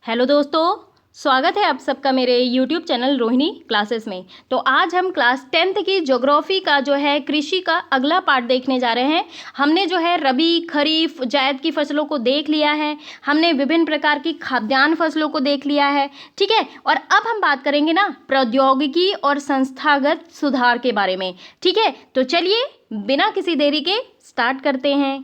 Hello दोस्तों, स्वागत है आप सबका मेरे YouTube चैनल रोहिणी क्लासेस में। तो आज हम क्लास 10th की ज्योग्राफी का जो है कृषि का अगला पार्ट देखने जा रहे हैं। हमने जो है रबी, खरीफ, जायद की फसलों को देख लिया है। हमने विभिन्न प्रकार की खाद्यान्न फसलों को देख लिया है, ठीक है। और अब हम बात करेंगे ना प्रौद्योगिकी और संस्थागत सुधार के बारे में, ठीक है। तो चलिए बिना किसी देरी के स्टार्ट करते हैं।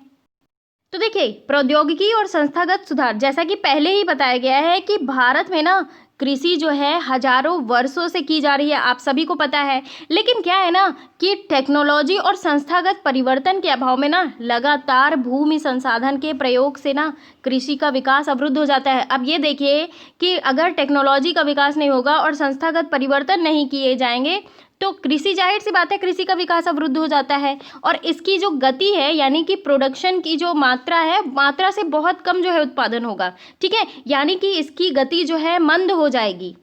तो देखिए, प्रौद्योगिकी और संस्थागत सुधार, जैसा कि पहले ही बताया गया है कि भारत में ना कृषि जो है हजारों वर्षों से की जा रही है, आप सभी को पता है। लेकिन क्या है ना कि टेक्नोलॉजी और संस्थागत परिवर्तन के अभाव में ना लगातार भूमि संसाधन के प्रयोग से ना कृषि का विकास अवरुद्ध हो जाता है। अब ये देखिए कि अगर टेक्नोलॉजी का विकास नहीं होगा और संस्थागत परिवर्तन नहीं किए जाएंगे तो कृषि, जाहिर सी बात है, कृषि का विकास अवरुद्ध हो जाता है। और इसकी जो गति है, यानी कि प्रोडक्शन की जो मात्रा है, मात्रा से बहुत कम जो है उत्पादन होगा, ठीक है। यानी कि इसकी गति जो है मंद हो जाएगी।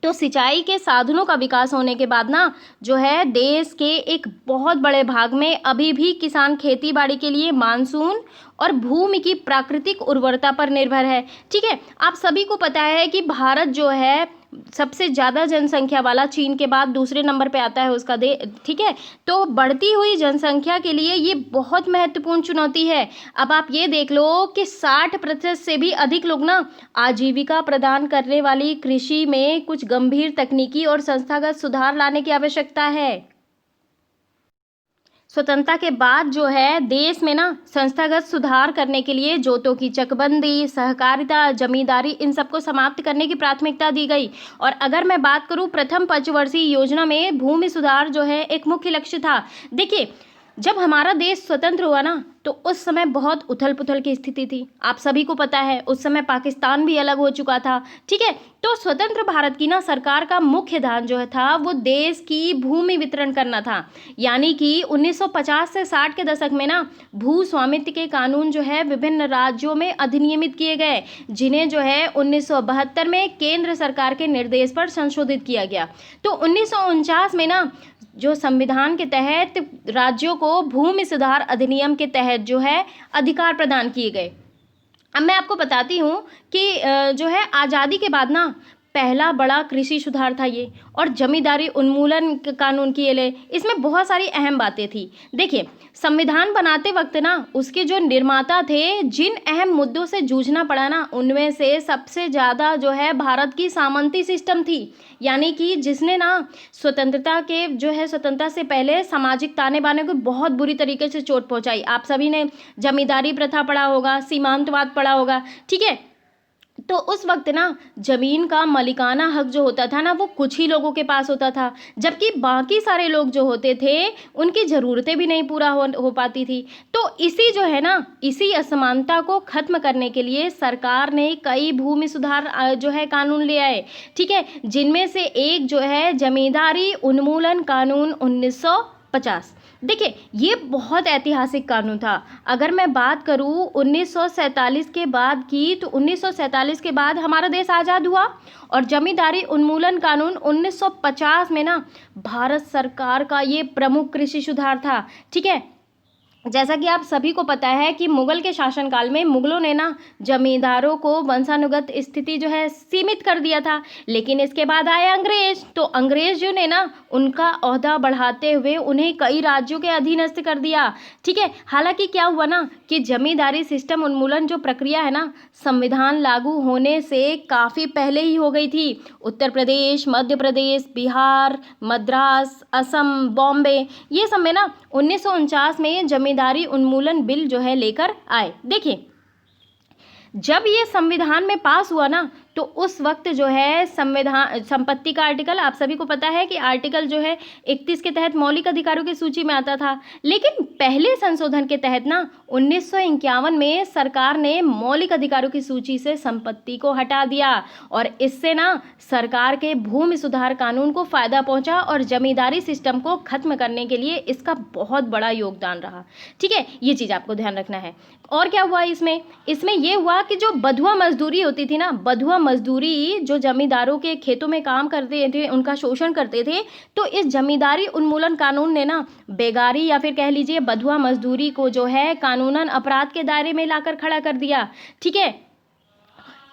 तो सिंचाई के साधनों का विकास होने के बाद ना जो है देश के एक बहुत बड़े भाग में अभी भी किसान खेती बाड़ी के लिए मानसून और भूमि की प्राकृतिक उर्वरता पर निर्भर है, ठीक है। आप सभी को पता है कि भारत जो है सबसे ज़्यादा जनसंख्या वाला, चीन के बाद दूसरे नंबर पे आता है उसका ठीक है। तो बढ़ती हुई जनसंख्या के लिए ये बहुत महत्वपूर्ण चुनौती है। अब आप ये देख लो कि 60% से भी अधिक लोग ना आजीविका प्रदान करने वाली कृषि में कुछ गंभीर तकनीकी और संस्थागत सुधार लाने की आवश्यकता है। स्वतंत्रता के बाद जो है देश में ना संस्थागत सुधार करने के लिए जोतों की चकबंदी, सहकारिता, जमींदारी, इन सबको समाप्त करने की प्राथमिकता दी गई। और अगर मैं बात करूं, प्रथम पंचवर्षीय योजना में भूमि सुधार जो है एक मुख्य लक्ष्य था। देखिए, जब हमारा देश स्वतंत्र हुआ ना तो उस समय बहुत उथल पुथल की स्थिति थी, आप सभी को पता है। उस समय पाकिस्तान भी अलग हो चुका था, ठीक है। तो स्वतंत्र भारत की ना सरकार का मुख्य ध्यान जो है था वो देश की भूमि वितरण करना था। यानी कि 1950 से 60 के दशक में ना भू स्वामित्व के कानून जो है विभिन्न राज्यों में अधिनियमित किए गए, जिन्हें जो है 1972 में केंद्र सरकार के निर्देश पर संशोधित किया गया। तो 1949 में ना जो संविधान के तहत राज्यों को भूमि सुधार अधिनियम के तहत जो है अधिकार प्रदान किए गए। अब मैं आपको बताती हूँ कि जो है आज़ादी के बाद ना पहला बड़ा कृषि सुधार था ये, और जमींदारी उन्मूलन कानून किए ले। इसमें बहुत सारी अहम बातें थी। देखिए, संविधान बनाते वक्त ना उसके जो निर्माता थे, जिन अहम मुद्दों से जूझना पड़ा ना, उनमें से सबसे ज़्यादा जो है भारत की सामंती सिस्टम थी। यानी कि जिसने ना स्वतंत्रता से पहले सामाजिक ताने बाने को बहुत बुरी तरीके से चोट पहुंचाई। आप सभी ने जमींदारी प्रथा पढ़ा होगा, सीमांतवाद पढ़ा होगा, ठीक है। तो उस वक्त ना जमीन का मालिकाना हक जो होता था ना वो कुछ ही लोगों के पास होता था, जबकि बाकी सारे लोग जो होते थे उनकी ज़रूरतें भी नहीं पूरा हो पाती थी। तो इसी जो है ना इसी असमानता को ख़त्म करने के लिए सरकार ने कई भूमि सुधार जो है कानून ले आए, ठीक है। जिनमें से एक जो है जमींदारी उन्मूलन कानून 1950। देखिए, ये बहुत ऐतिहासिक कानून था। अगर मैं बात करूं 1947 के बाद की, तो 1947 के बाद हमारा देश आज़ाद हुआ और जमींदारी उन्मूलन कानून 1950 में ना भारत सरकार का ये प्रमुख कृषि सुधार था, ठीक है। जैसा कि आप सभी को पता है कि मुगल के शासनकाल में मुगलों ने ना जमींदारों को वंशानुगत स्थिति जो है सीमित कर दिया था। लेकिन इसके बाद आए अंग्रेज, तो अंग्रेजों ने ना उनका ओहदा बढ़ाते हुए उन्हें कई राज्यों के अधीनस्थ कर दिया, ठीक है। हालांकि क्या हुआ ना कि जमींदारी सिस्टम उन्मूलन जो प्रक्रिया है ना संविधान लागू होने से काफ़ी पहले ही हो गई थी। उत्तर प्रदेश, मध्य प्रदेश, बिहार, मद्रास, असम, बॉम्बे, ये सब में ना 1949 में जमींदारी उन्मूलन बिल जो है लेकर आए। देखिए, जब ये संविधान में पास हुआ ना तो उस वक्त जो है संविधान संपत्ति का आर्टिकल, आप सभी को पता है कि आर्टिकल जो है 31 के तहत मौलिक अधिकारों की सूची में आता था। लेकिन पहले संशोधन के तहत ना 1951 में सरकार ने मौलिक अधिकारों की सूची से संपत्ति को हटा दिया, और इससे ना सरकार के भूमि सुधार कानून को फायदा पहुंचा और जमींदारी सिस्टम को खत्म करने के लिए इसका बहुत बड़ा योगदान रहा, ठीक है। ये चीज़ आपको ध्यान रखना है। और क्या हुआ इसमें ये हुआ कि जो बधुआ मजदूरी होती थी ना, बधुआ मजदूरी जो जमींदारों के खेतों में काम करते थे, उनका शोषण करते थे, तो इस जमींदारी उन्मूलन कानून ने ना बेगारी या फिर कह लीजिए बधुआ मजदूरी को जो है कानूनन अपराध के दायरे में लाकर खड़ा कर दिया, ठीक है।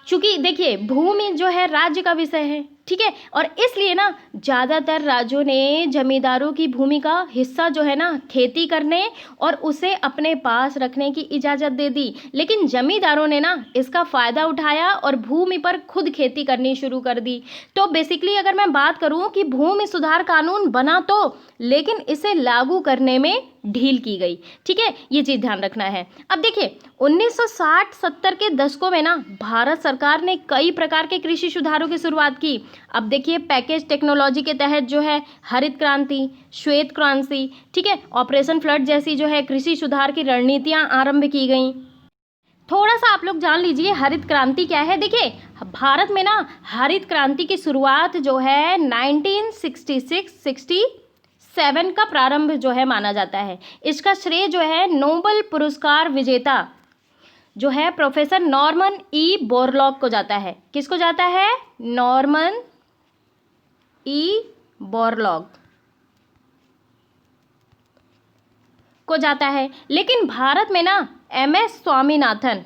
चूंकि देखिए भूमि जो है राज्य का विषय है, ठीक है, और इसलिए ना ज़्यादातर राज्यों ने जमींदारों की भूमि का हिस्सा जो है ना खेती करने और उसे अपने पास रखने की इजाज़त दे दी। लेकिन जमींदारों ने ना इसका फ़ायदा उठाया और भूमि पर खुद खेती करनी शुरू कर दी। तो बेसिकली अगर मैं बात करूं कि भूमि सुधार कानून बना तो, लेकिन इसे लागू करने में ढील की गई, ठीक है, ये चीज़ ध्यान रखना है। अब देखिए 1960-70 के दशकों में ना भारत सरकार ने कई प्रकार के कृषि सुधारों की शुरुआत की। अब देखिए पैकेज टेक्नोलॉजी के तहत जो है हरित क्रांति, श्वेत क्रांति, ठीक है, ऑपरेशन फ्लड जैसी जो है कृषि सुधार की रणनीतियां आरंभ की गई। थोड़ा सा आप लोग जान लीजिए हरित क्रांति क्या है। देखिए भारत में ना हरित क्रांति की शुरुआत जो है 1966-67 का प्रारंभ जो है माना जाता है। इसका श्रेय जो है नोबेल पुरस्कार विजेता जो है प्रोफेसर नॉर्मन ई बोरलॉग को जाता है। किसको जाता है? नॉर्मन ई बोरलॉग को जाता है। लेकिन भारत में ना एमएस स्वामीनाथन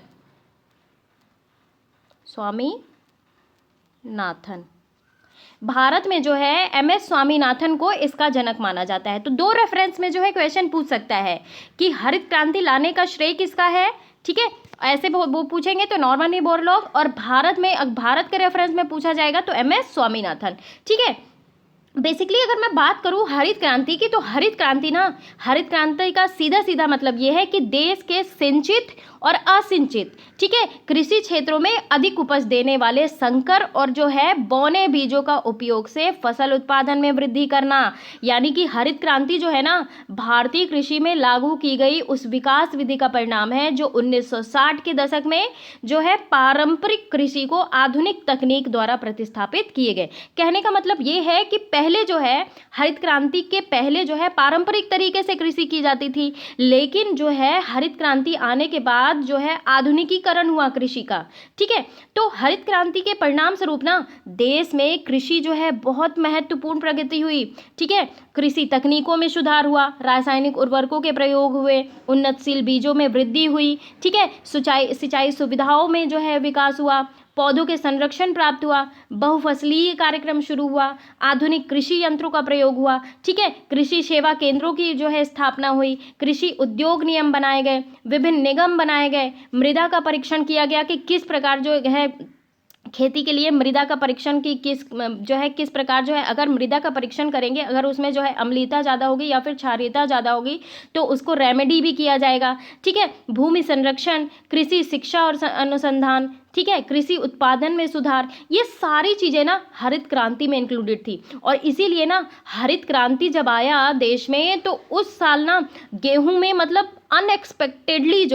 भारत में जो है एमएस स्वामीनाथन को इसका जनक माना जाता है। तो दो रेफरेंस में जो है क्वेश्चन पूछ सकता है कि हरित क्रांति लाने का श्रेय किसका है, ठीक है, ऐसे वो पूछेंगे तो नॉर्मन ई बोरलॉग, और भारत के रेफरेंस में पूछा जाएगा तो एमएस स्वामीनाथन, ठीक है। बेसिकली अगर मैं बात करूं हरित क्रांति की, तो हरित क्रांति का सीधा सीधा मतलब ये है कि देश के सिंचित और असिंचित, ठीक है, कृषि क्षेत्रों में अधिक उपज देने वाले संकर और जो है बौने बीजों का उपयोग से फसल उत्पादन में वृद्धि करना। यानी कि हरित क्रांति जो है ना भारतीय कृषि में लागू की गई उस विकास विधि का परिणाम है जो 1960 के दशक में जो है पारंपरिक कृषि को आधुनिक तकनीक द्वारा प्रतिस्थापित किए गए। कहने का मतलब ये है कि पहले जो है हरित क्रांति के पहले जो है पारंपरिक तरीके से कृषि की जाती थी, लेकिन जो है हरित क्रांति आने के बाद जो है आधुनिकीकरण हुआ कृषि का, ठीक है। तो हरित क्रांति के परिणाम स्वरूप ना देश में कृषि जो है बहुत महत्वपूर्ण प्रगति हुई, ठीक है। कृषि तकनीकों में सुधार हुआ, रासायनिक उर्वरकों के प्रयोग हुए, उन्नतशील बीजों में वृद्धि हुई, ठीक है, सिंचाई सुविधाओं में जो है विकास हुआ, पौधों के संरक्षण प्राप्त हुआ, बहुफसलीय कार्यक्रम शुरू हुआ, आधुनिक कृषि यंत्रों का प्रयोग हुआ, ठीक है, कृषि सेवा केंद्रों की जो है स्थापना हुई, कृषि उद्योग नियम बनाए गए, विभिन्न निगम बनाए गए, मृदा का परीक्षण किया गया कि किस प्रकार जो है खेती के लिए मृदा का परीक्षण की किस प्रकार जो है अगर मृदा का परीक्षण करेंगे, अगर उसमें जो है अम्लीयता ज़्यादा होगी या फिर क्षारीयता ज़्यादा होगी तो उसको रेमेडी भी किया जाएगा, ठीक है। भूमि संरक्षण, कृषि शिक्षा और अनुसंधान, ठीक है, कृषि उत्पादन में सुधार, ये सारी चीज़ें ना हरित क्रांति में इंक्लूडेड थी। और इसीलिए ना हरित क्रांति जब आया देश में तो उस साल ना गेहूं में मतलब अनएक्सपेक्टेड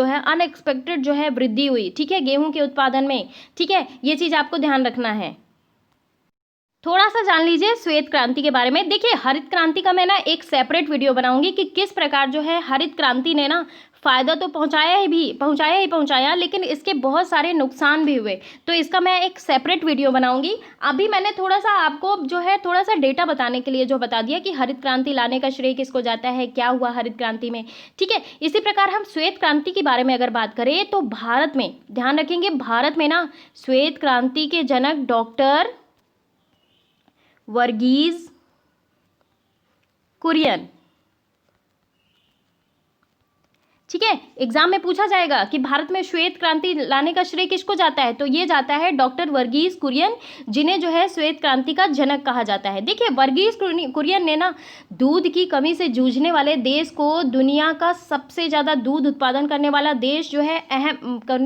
जो है वृद्धि हुई, ठीक है, गेहूं के उत्पादन में, ठीक है, ये चीज़ आपको ध्यान रखना है। थोड़ा सा जान लीजिए श्वेत क्रांति के बारे में। देखिए हरित क्रांति का मैं ना एक सेपरेट वीडियो बनाऊंगी कि किस प्रकार जो है हरित क्रांति ने ना फ़ायदा तो पहुंचाया, लेकिन इसके बहुत सारे नुकसान भी हुए। तो इसका मैं एक सेपरेट वीडियो बनाऊंगी। अभी मैंने थोड़ा सा आपको जो है थोड़ा सा डेटा बताने के लिए जो बता दिया कि हरित क्रांति लाने का श्रेय किसको जाता है, क्या हुआ हरित क्रांति में, ठीक है। इसी प्रकार हम श्वेत क्रांति के बारे में अगर बात करें तो भारत में ध्यान रखेंगे, भारत में ना श्वेत क्रांति के जनक डॉक्टर वर्गीज कुरियन, ठीक है। एग्जाम में पूछा जाएगा कि भारत में श्वेत क्रांति लाने का श्रेय किसको जाता है, तो ये जाता है डॉक्टर वर्गीज कुरियन, जिन्हें जो है श्वेत क्रांति का जनक कहा जाता है। देखिए वर्गीज कुरियन ने ना दूध की कमी से जूझने वाले देश को दुनिया का सबसे ज़्यादा दूध उत्पादन करने वाला देश जो है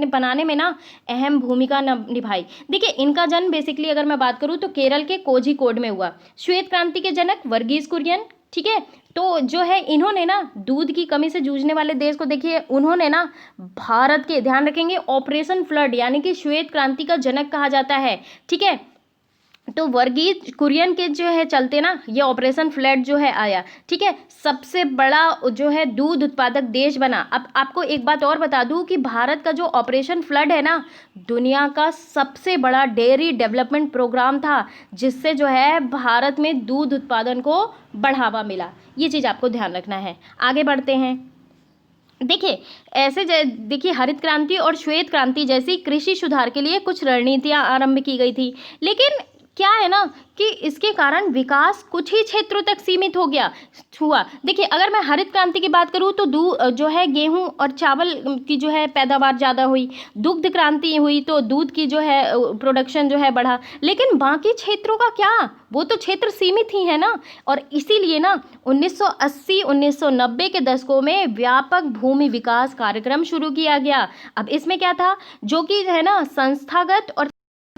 बनाने में ना अहम भूमिका निभाई। देखिए इनका जन्म बेसिकली अगर मैं बात करूँ तो केरल के कोझिकोड में हुआ। श्वेत क्रांति के जनक वर्गीज कुरियन, ठीक है। तो जो है इन्होंने ना दूध की कमी से जूझने वाले देश को, देखिए उन्होंने ना भारत के, ध्यान रखेंगे, ऑपरेशन फ्लड यानी कि श्वेत क्रांति का जनक कहा जाता है, ठीक है। तो वर्गीज कुरियन के जो है चलते ना ये ऑपरेशन फ्लड जो है आया, ठीक है, सबसे बड़ा जो है दूध उत्पादक देश बना। अब आपको एक बात और बता दूं कि भारत का जो ऑपरेशन फ्लड है ना दुनिया का सबसे बड़ा डेयरी डेवलपमेंट प्रोग्राम था, जिससे जो है भारत में दूध उत्पादन को बढ़ावा मिला। ये चीज़ आपको ध्यान रखना है। आगे बढ़ते हैं। देखिए ऐसे देखिए हरित क्रांति और श्वेत क्रांति जैसी कृषि सुधार के लिए कुछ रणनीतियां आरंभ की गई थी, लेकिन क्या है ना कि इसके कारण विकास कुछ ही क्षेत्रों तक सीमित हो गया हुआ। देखिए अगर मैं हरित क्रांति की बात करूँ तो जो है गेहूं और चावल की जो है पैदावार ज़्यादा हुई, दुग्ध क्रांति हुई तो दूध की जो है प्रोडक्शन जो है बढ़ा, लेकिन बाकी क्षेत्रों का क्या, वो तो क्षेत्र सीमित ही है ना। और इसीलिए ना 1980 1990 के दशकों में व्यापक भूमि विकास कार्यक्रम शुरू किया गया। अब इसमें क्या था, जो कि है ना संस्थागत और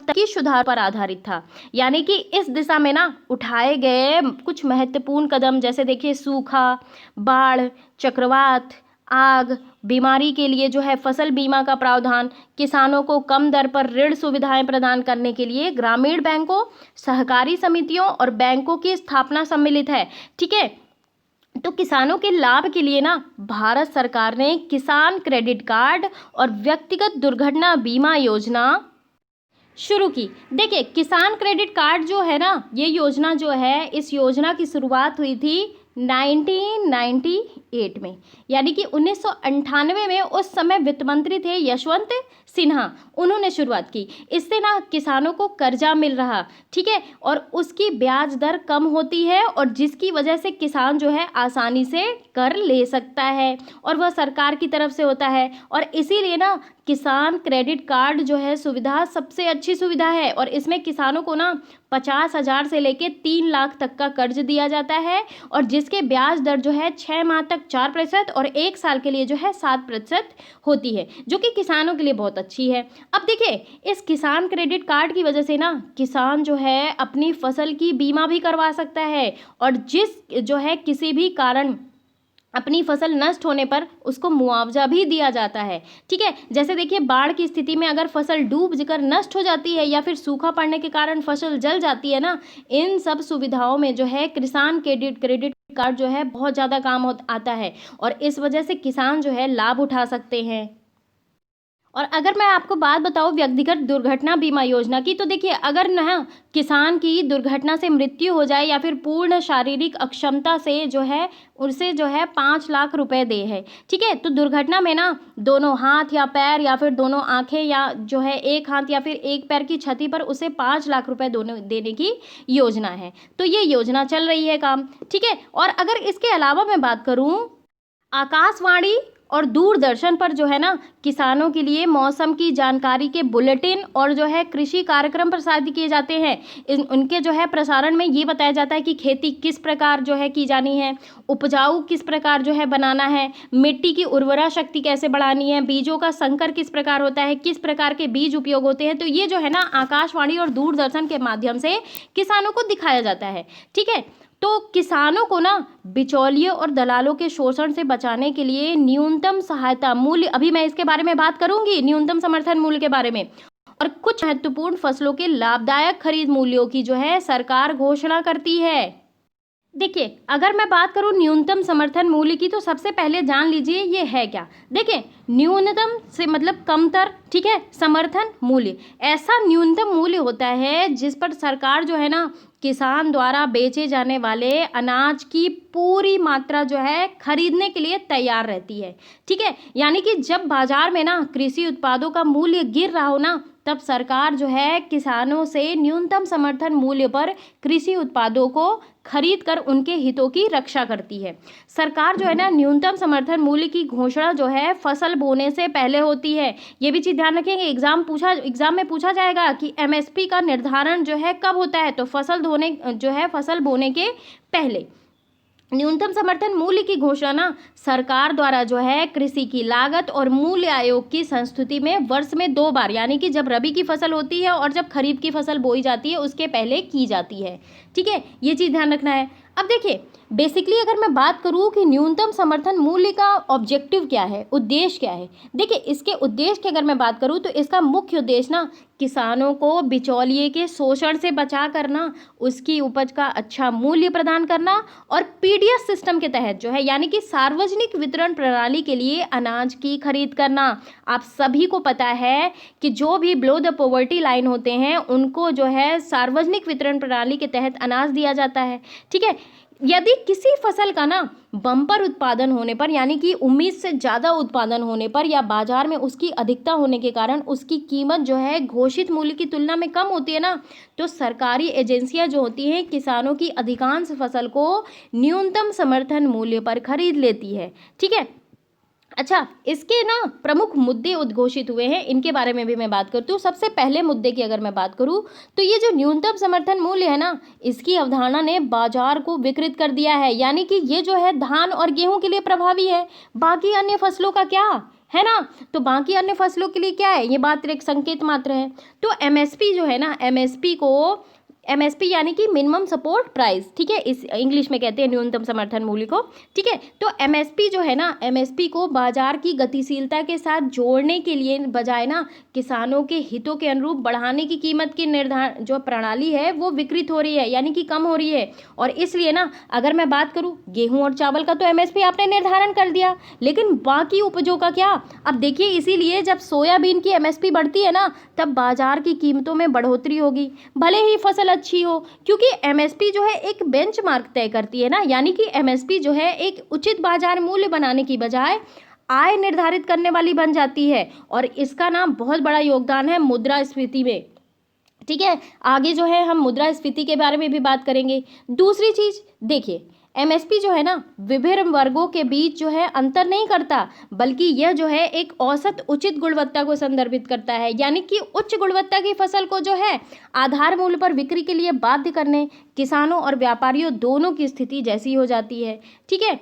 की सुधार पर आधारित था। यानी कि इस दिशा में ना उठाए गए कुछ महत्वपूर्ण कदम, जैसे देखिए सूखा, बाढ़, चक्रवात, आग, बीमारी के लिए जो है फसल बीमा का प्रावधान, किसानों को कम दर पर ऋण सुविधाएं प्रदान करने के लिए ग्रामीण बैंकों, सहकारी समितियों और बैंकों की स्थापना सम्मिलित है। ठीक है, तो किसानों के लाभ के लिए ना भारत सरकार ने किसान क्रेडिट कार्ड और व्यक्तिगत दुर्घटना बीमा योजना शुरू की। देखिए किसान क्रेडिट कार्ड जो है ना, ये योजना जो है, इस योजना की शुरुआत हुई थी 1998 में, यानी कि 1998 में उस समय वित्त मंत्री थे यशवंत सिन्हा, उन्होंने शुरुआत की। इससे ना किसानों को कर्जा मिल रहा, ठीक है, और उसकी ब्याज दर कम होती है और जिसकी वजह से किसान जो है आसानी से कर ले सकता है और वह सरकार की तरफ से होता है। और इसीलिए ना किसान क्रेडिट कार्ड जो है सुविधा सबसे अच्छी सुविधा है और इसमें किसानों को ना 50,000 से लेके 3 लाख तक का कर्ज दिया जाता है और जिसके ब्याज दर जो है 6 माह तक 4% और 1 साल के लिए जो है 7% होती है, जो कि किसानों के लिए बहुत अच्छी है। अब देखिए इस किसान क्रेडिट कार्ड की वजह से ना किसान जो है अपनी फसल की बीमा भी करवा सकता है और जिस जो है किसी भी कारण अपनी फसल नष्ट होने पर उसको मुआवजा भी दिया जाता है। ठीक है, जैसे देखिए बाढ़ की स्थिति में अगर फसल डूब कर नष्ट हो जाती है या फिर सूखा पड़ने के कारण फसल जल जाती है ना, इन सब सुविधाओं में जो है किसान क्रेडिट कार्ड जो है बहुत ज़्यादा काम आता है और इस वजह से किसान जो है लाभ उठा सकते हैं। और अगर मैं आपको बात बताऊं व्यक्तिगत दुर्घटना बीमा योजना की, तो देखिए अगर ना किसान की दुर्घटना से मृत्यु हो जाए या फिर पूर्ण शारीरिक अक्षमता से जो है उसे जो है 5 लाख रुपए दे है। ठीक है, तो दुर्घटना में ना दोनों हाथ या पैर या फिर दोनों आंखें या जो है एक हाथ या फिर एक पैर की क्षति पर उसे 5 लाख रुपए दोनों देने की योजना है। तो ये योजना चल रही है काम। ठीक है, और अगर इसके अलावा मैं बात करूँ आकाशवाणी और दूरदर्शन पर जो है ना किसानों के लिए मौसम की जानकारी के बुलेटिन और जो है कृषि कार्यक्रम प्रसारित किए जाते हैं। उनके जो है प्रसारण में ये बताया जाता है कि खेती किस प्रकार जो है की जानी है, उपजाऊ किस प्रकार जो है बनाना है, मिट्टी की उर्वरा शक्ति कैसे बढ़ानी है, बीजों का संकर किस प्रकार होता है, किस प्रकार के बीज उपयोग होते हैं। तो ये जो है ना आकाशवाणी और दूरदर्शन के माध्यम से किसानों को दिखाया जाता है। ठीक है, तो किसानों को ना बिचौलियों और दलालों के शोषण से बचाने के लिए न्यूनतम सहायता मूल्य, अभी मैं इसके बारे में बात करूंगी न्यूनतम समर्थन मूल्य के बारे में, और कुछ महत्वपूर्ण फसलों के लाभदायक खरीद मूल्यों की जो है सरकार घोषणा करती है। देखिए अगर मैं बात करूं न्यूनतम समर्थन मूल्य की, तो सबसे पहले जान लीजिए ये है क्या। देखिए न्यूनतम से मतलब कमतर, ठीक है, समर्थन मूल्य ऐसा न्यूनतम मूल्य होता है जिस पर सरकार जो है ना किसान द्वारा बेचे जाने वाले अनाज की पूरी मात्रा जो है खरीदने के लिए तैयार रहती है। ठीक है, यानी कि जब बाजार में ना कृषि उत्पादों का मूल्य गिर रहा हो ना, तब सरकार जो है किसानों से न्यूनतम समर्थन मूल्य पर कृषि उत्पादों को खरीद कर उनके हितों की रक्षा करती है। सरकार जो है ना न्यूनतम समर्थन मूल्य की घोषणा जो है फसल बोने से पहले होती है। ये भी चीज़ ध्यान रखेंगे, एग्जाम में पूछा जाएगा कि एमएसपी का निर्धारण जो है कब होता है, तो फसल बोने के पहले। न्यूनतम समर्थन मूल्य की घोषणा ना सरकार द्वारा जो है कृषि की लागत और मूल्य आयोग की संस्तुति में वर्ष में 2 बार, यानी कि जब रबी की फसल होती है और जब खरीफ की फसल बोई जाती है उसके पहले की जाती है। ठीक है, ये चीज़ ध्यान रखना है। अब देखिए बेसिकली अगर मैं बात करूं कि न्यूनतम समर्थन मूल्य का ऑब्जेक्टिव क्या है, उद्देश्य क्या है, देखिए इसके उद्देश्य की अगर मैं बात करूं तो इसका मुख्य उद्देश्य ना किसानों को बिचौलिए के शोषण से बचा करना, उसकी उपज का अच्छा मूल्य प्रदान करना और पीडीएस सिस्टम के तहत जो है यानी कि सार्वजनिक वितरण प्रणाली के लिए अनाज की खरीद करना। आप सभी को पता है कि जो भी बिलो द पॉवर्टी लाइन होते हैं उनको जो है सार्वजनिक वितरण प्रणाली के तहत अनाज दिया जाता है। ठीक है, यदि किसी फसल का ना बम्पर उत्पादन होने पर, यानी कि उम्मीद से ज़्यादा उत्पादन होने पर, या बाजार में उसकी अधिकता होने के कारण उसकी कीमत जो है घोषित मूल्य की तुलना में कम होती है ना, तो सरकारी एजेंसियां जो होती हैं किसानों की अधिकांश फसल को न्यूनतम समर्थन मूल्य पर खरीद लेती है। ठीक है। अच्छा, इसके ना प्रमुख मुद्दे उद्घोषित हुए हैं, इनके बारे में भी मैं बात करती हूँ। सबसे पहले मुद्दे की अगर मैं बात करूँ तो ये जो न्यूनतम समर्थन मूल्य है ना, इसकी अवधारणा ने बाजार को विकृत कर दिया है। यानी कि ये जो है धान और गेहूं के लिए प्रभावी है, बाकी अन्य फसलों का क्या है ना, तो बाकी अन्य फसलों के लिए क्या है, ये बात एक संकेत मात्र है। तो एमएसपी जो है ना, एमएसपी यानी कि मिनिमम सपोर्ट प्राइस, ठीक है, इस इंग्लिश में कहते हैं न्यूनतम समर्थन मूल्य को। ठीक है। तो एमएसपी जो है ना, एमएसपी को बाजार की गतिशीलता के साथ जोड़ने के लिए बजाय ना किसानों के हितों के अनुरूप बढ़ाने की कीमत की निर्धारण जो प्रणाली है वो विकृत हो रही है, यानी कि कम हो रही है। और इसलिए ना अगर मैं बात करूँ गेहूँ और चावल का, तो एमएसपी आपने निर्धारण कर दिया, लेकिन बाकी उपजों का क्या। अब देखिए, इसीलिए जब सोयाबीन की एमएसपी बढ़ती है ना, तब बाजार की कीमतों में बढ़ोतरी होगी, भले ही फसल अच्छी हो, क्योंकि एमएसपी जो है एक बेंचमार्क तय करती है ना, यानी कि एमएसपी जो है एक उचित बाजार मूल्य बनाने की बजाय आय निर्धारित करने वाली बन जाती है, और इसका ना बहुत बड़ा योगदान है मुद्रास्फीति में। ठीक है। आगे जो है हम मुद्रास्फीति के बारे में भी बात करेंगे। दूसरी चीज देखिए, एमएसपी जो है ना विभिन्न वर्गों के बीच जो है अंतर नहीं करता, बल्कि यह जो है एक औसत उचित गुणवत्ता को संदर्भित करता है, यानी कि उच्च गुणवत्ता की फसल को जो है आधार मूल्य पर बिक्री के लिए बाध्य करने किसानों और व्यापारियों दोनों की स्थिति जैसी हो जाती है। ठीक है।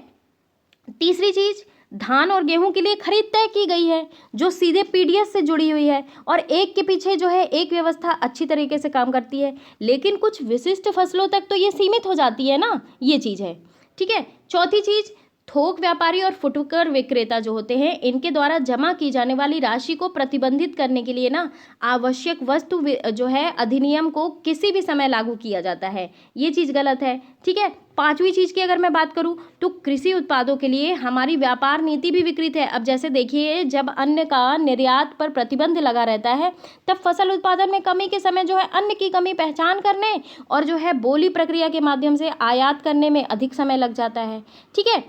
तीसरी चीज, धान और गेहूं के लिए खरीद तय की गई है जो सीधे पीडीएस से जुड़ी हुई है, और एक के पीछे जो है एक व्यवस्था अच्छी तरीके से काम करती है, लेकिन कुछ विशिष्ट फसलों तक तो ये सीमित हो जाती है ना, ये चीज़ है। ठीक है। चौथी चीज़, थोक व्यापारी और फुटकर विक्रेता जो होते हैं, इनके द्वारा जमा की जाने वाली राशि को प्रतिबंधित करने के लिए ना आवश्यक वस्तु जो है अधिनियम को किसी भी समय लागू किया जाता है, ये चीज़ गलत है। ठीक है। पांचवी चीज़ की अगर मैं बात करूं तो कृषि उत्पादों के लिए हमारी व्यापार नीति भी विकृत है। अब जैसे देखिए, जब अन्न का निर्यात पर प्रतिबंध लगा रहता है, तब फसल उत्पादन में कमी के समय जो है अन्न की कमी पहचान करने और जो है बोली प्रक्रिया के माध्यम से आयात करने में अधिक समय लग जाता है। ठीक है।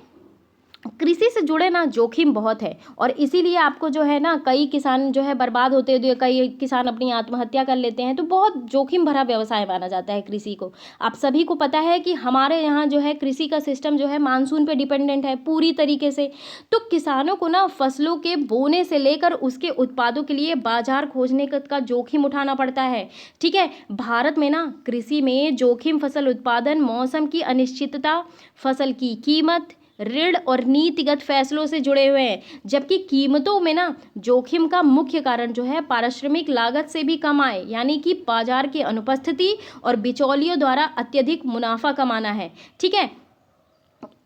कृषि से जुड़े ना जोखिम बहुत है, और इसीलिए आपको जो है ना कई किसान जो है बर्बाद होते हुए, कई किसान अपनी आत्महत्या कर लेते हैं, तो बहुत जोखिम भरा व्यवसाय माना जाता है कृषि को। आप सभी को पता है कि हमारे यहाँ जो है कृषि का सिस्टम जो है मानसून पे डिपेंडेंट है पूरी तरीके से, तो किसानों को ना फसलों के बोने से लेकर उसके उत्पादों के लिए बाजार खोजने का जोखिम उठाना पड़ता है। ठीक है। भारत में ना कृषि में जोखिम फसल उत्पादन, मौसम की अनिश्चितता, फसल की कीमत, ऋण और नीतिगत फैसलों से जुड़े हुए हैं, जबकि कीमतों में ना जोखिम का मुख्य कारण जो है पारिश्रमिक लागत से भी कम आए, यानी कि बाजार की अनुपस्थिति और बिचौलियों द्वारा अत्यधिक मुनाफा कमाना है। ठीक है।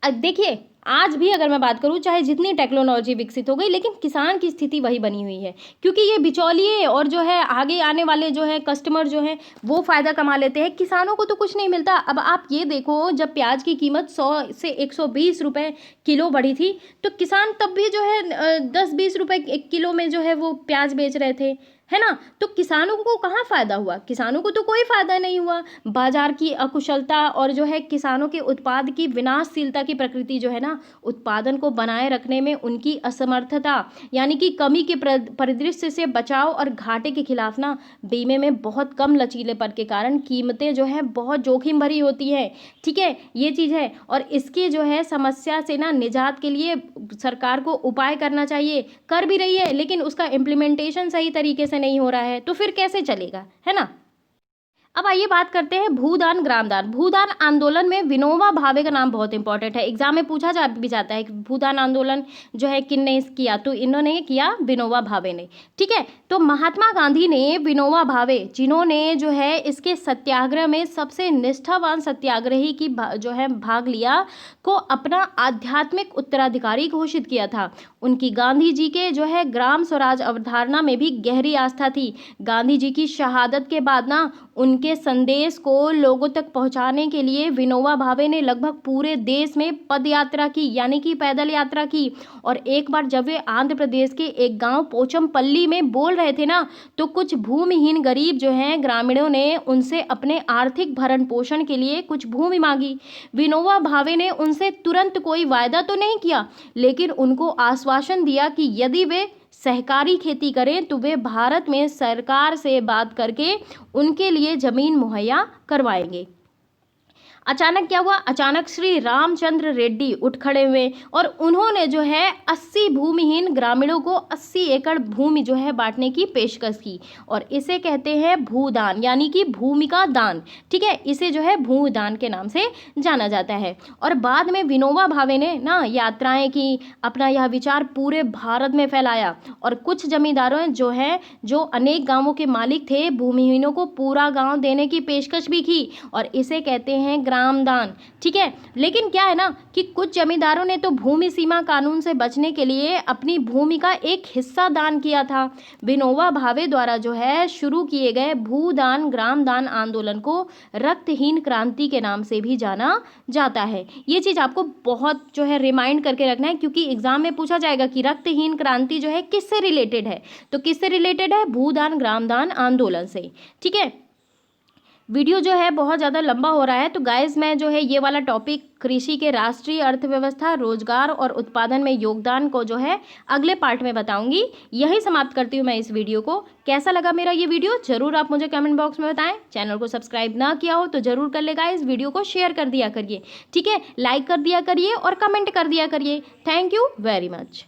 अब देखिए, आज भी अगर मैं बात करूं, चाहे जितनी टेक्नोलॉजी विकसित हो गई, लेकिन किसान की स्थिति वही बनी हुई है, क्योंकि ये बिचौलिए और जो है आगे आने वाले जो है कस्टमर जो है वो फ़ायदा कमा लेते हैं, किसानों को तो कुछ नहीं मिलता। अब आप ये देखो, जब प्याज की कीमत 100 से 120 रुपये किलो बढ़ी थी, तो किसान तब भी जो है 10-20 रुपये एक किलो में जो है वो प्याज बेच रहे थे, है ना। तो किसानों को कहाँ फ़ायदा हुआ, किसानों को तो कोई फ़ायदा नहीं हुआ। बाजार की अकुशलता और जो है किसानों के उत्पाद की विनाशशीलता की प्रकृति जो है ना, उत्पादन को बनाए रखने में उनकी असमर्थता, यानी कि कमी के परिदृश्य से बचाव और घाटे के खिलाफ ना बीमे में बहुत कम लचीलेपन के कारण कीमतें जो है बहुत जोखिम भरी होती है। ठीक है, ये चीज़ है। और इसके जो है समस्या से ना निजात के लिए सरकार को उपाय करना चाहिए, कर भी रही है, लेकिन उसका इम्प्लीमेंटेशन सही तरीके से नहीं हो रहा है, तो फिर कैसे चलेगा, है ना। अब आइए बात करते हैं भूदान ग्रामदान। भूदान आंदोलन में विनोबा भावे का नाम बहुत इंपॉर्टेंट है, एग्जाम में पूछा भी जाता है कि भूदान आंदोलन जो है किसने किया, तो इन्होंने किया विनोबा भावे ने। ठीक है। तो महात्मा गांधी ने विनोबा भावे, जिन्होंने जो है इसके सत्याग्रह में सबसे निष्ठावान सत्याग्रही की जो है भाग लिया, को अपना आध्यात्मिक उत्तराधिकारी घोषित किया था। उनकी गांधी जी के जो है ग्राम स्वराज अवधारणा में भी गहरी आस्था थी। गांधी जी की शहादत के बाद ना उनकी उनके संदेश को लोगों तक पहुंचाने के लिए विनोबा भावे ने लगभग पूरे देश में पद यात्रा की, यानी कि पैदल यात्रा की। और एक बार जब वे आंध्र प्रदेश के एक गांव पोचमपल्ली में बोल रहे थे ना, तो कुछ भूमिहीन गरीब जो हैं ग्रामीणों ने उनसे अपने आर्थिक भरण पोषण के लिए कुछ भूमि मांगी। विनोबा भावे ने उनसे तुरंत कोई वायदा तो नहीं किया, लेकिन उनको आश्वासन दिया कि यदि वे सहकारी खेती करें तो वे भारत में सरकार से बात करके उनके लिए जमीन मुहैया करवाएंगे। अचानक क्या हुआ, अचानक श्री रामचंद्र रेड्डी उठ खड़े हुए और उन्होंने जो है 80 भूमिहीन ग्रामीणों को 80 एकड़ भूमि जो है बांटने की पेशकश की। और इसे कहते हैं भूदान, यानी कि भूमि का दान। ठीक है, इसे जो है भूदान के नाम से जाना जाता है। और बाद में विनोबा भावे ने ना यात्राएं की, अपना यह विचार पूरे भारत में फैलाया। और कुछ जमींदारों जो अनेक गांवों के मालिक थे, भूमिहीनों को पूरा गांव देने की पेशकश भी की, और इसे कहते हैं ग्रामदान। ठीक है, लेकिन क्या है ना कि कुछ जमींदारों ने तो भूमि सीमा कानून से बचने के लिए अपनी भूमि का एक हिस्सा दान किया था। विनोबा भावे द्वारा जो है शुरू किए गए भूदान ग्रामदान आंदोलन को रक्तहीन क्रांति के नाम से भी जाना जाता है। ये चीज आपको बहुत जो है रिमाइंड करके रखना है, क्योंकि एग्जाम में पूछा जाएगा कि रक्तहीन क्रांति जो है किससे रिलेटेड है, तो किससे रिलेटेड है, भूदान ग्रामदान आंदोलन से। ठीक है, वीडियो जो है बहुत ज़्यादा लंबा हो रहा है, तो गाइस मैं जो है ये वाला टॉपिक कृषि के राष्ट्रीय अर्थव्यवस्था, रोजगार और उत्पादन में योगदान को जो है अगले पार्ट में बताऊंगी। यही समाप्त करती हूँ मैं इस वीडियो को। कैसा लगा मेरा ये वीडियो जरूर आप मुझे कमेंट बॉक्स में बताएं। चैनल को सब्सक्राइब ना किया हो तो जरूर कर ले गाइस, वीडियो को शेयर कर दिया करिए। ठीक है, लाइक कर दिया करिए और कमेंट कर दिया करिए। Thank you very much.